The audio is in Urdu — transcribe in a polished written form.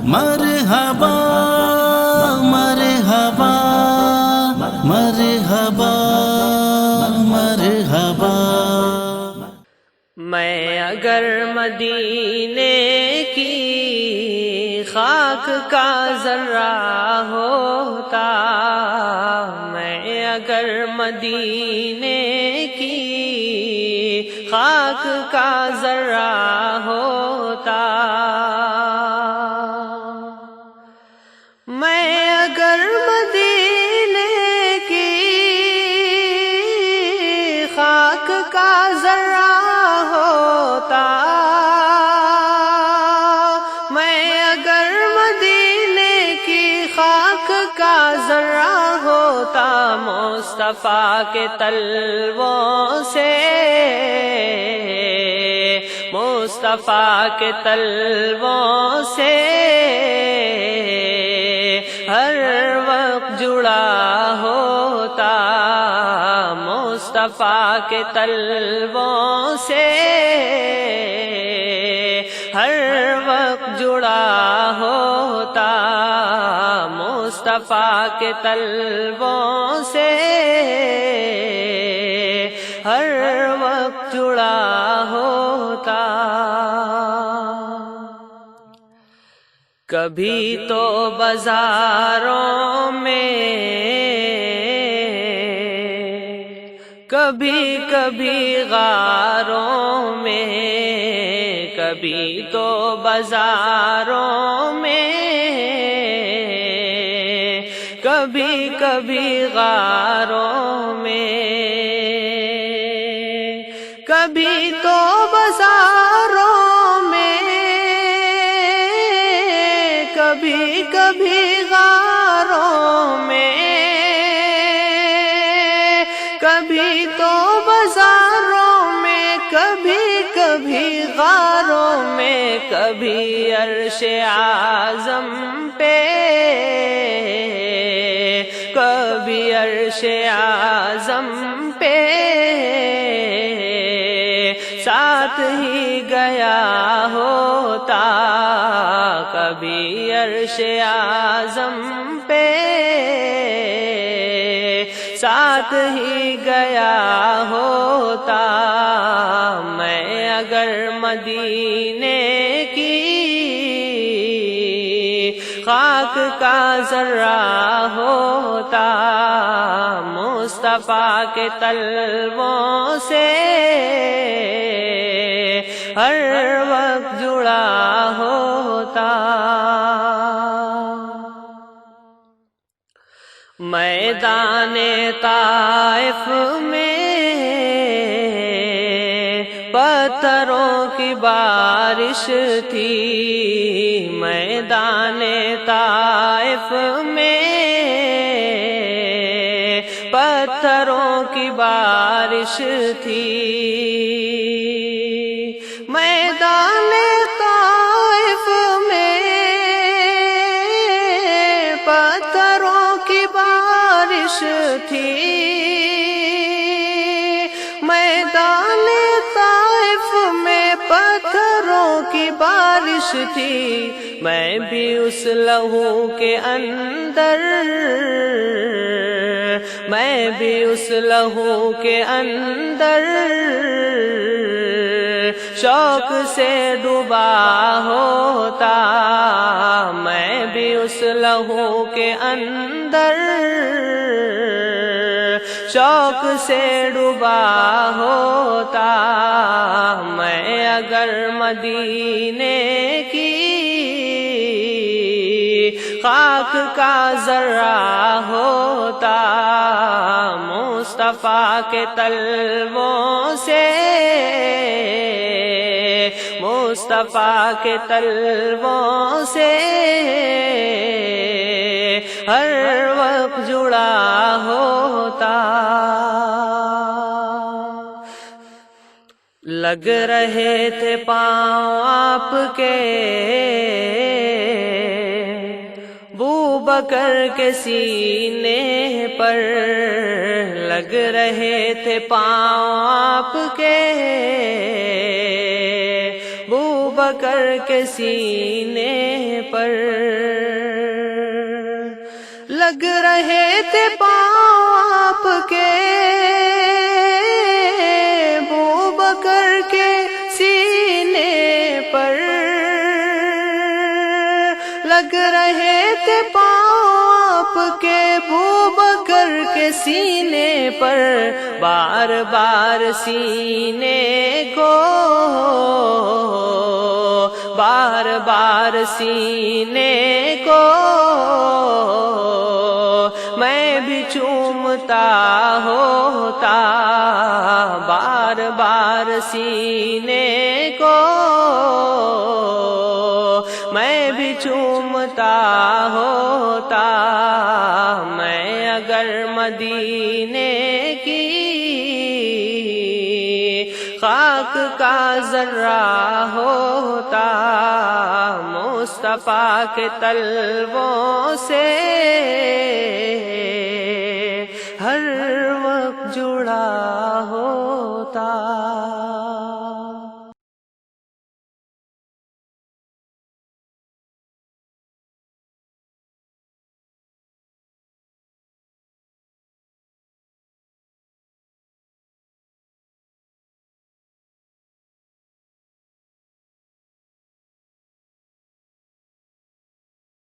مرحبا مرحبا مرحبا مرحبا۔ میں اگر مدینے کی خاک کا ذرہ ہوتا، میں اگر مدینے کی خاک کا ذرہ ہوتا، میں اگر مدینے کی خاک کا ذرہ ہوتا، میں اگر مدینے کی خاک کا ذرہ ہوتا، مصطفیٰ کے تلووں سے، مصطفیٰ کے تلووں سے ہر وقت جڑا ہوتا، مصطفیٰ کے تلووں سے ہر وقت جڑا ہوتا، مصطفیٰ کے تلووں سے ہر وقت جڑا ہوتا۔ کبھی تو بازاروں میں، کبھی کبھی غاروں میں، کبھی تو بازاروں میں، کبھی کبھی غاروں میں، کبھی تو بازاروں میں، کبھی کبھی غاروں میں، کبھی تو بازاروں میں، کبھی کبھی غاروں میں، کبھی عرش اعظم پہ، کبھی عرش اعظم پہ ساتھ ہی گیا ہوتا، کبھی عرش اعظم پہ ساتھ ہی گیا ہوتا، میں اگر مدینے کی خاک کا ذرہ ہوتا، مصطفیٰ کے تلووں سے ہر وقت جڑا ہوتا۔ میدان طائف میں پتھروں کی بارش تھی، میدان طائف میں پتھروں کی بارش تھی، میدان طائف میں پتھروں کی بارش تھی، میدان طائف میں پتھروں کی بارش تھی، میں بھی اس لہو کے اندر، میں بھی اس لہو کے اندر شوق سے ڈوبا ہوتا، میں بھی اس لہو کے اندر شوق سے ڈوبا ہوتا، میں اگر مدینے کی خاک کا ذرہ ہوتا، مصطفیٰ کے تلووں سے، مصطفیٰ کے تلووں سے ہر وقت جڑا ہوتا۔ لگ رہے تھے پاؤں آپ کے بکر کے سینے پر، لگ رہے تھے پاؤں آپ کے بکر کے سینے پر لگ رہے تھے پاؤں آپ کے، ابو بکر کے سینے پر لگ رہے تھے پاؤں آپ کے، ابو بکر کے سینے پر بار بار سینے کو، بار بار سینے کو میں بھی چومتا ہوتا، بار بار سینے کو میں بھی چومتا ہوتا، میں اگر مدینے کی خاک کا ذرہ ہوتا، مصطفیٰ کے طلبوں سے ہر وقت جڑا ہو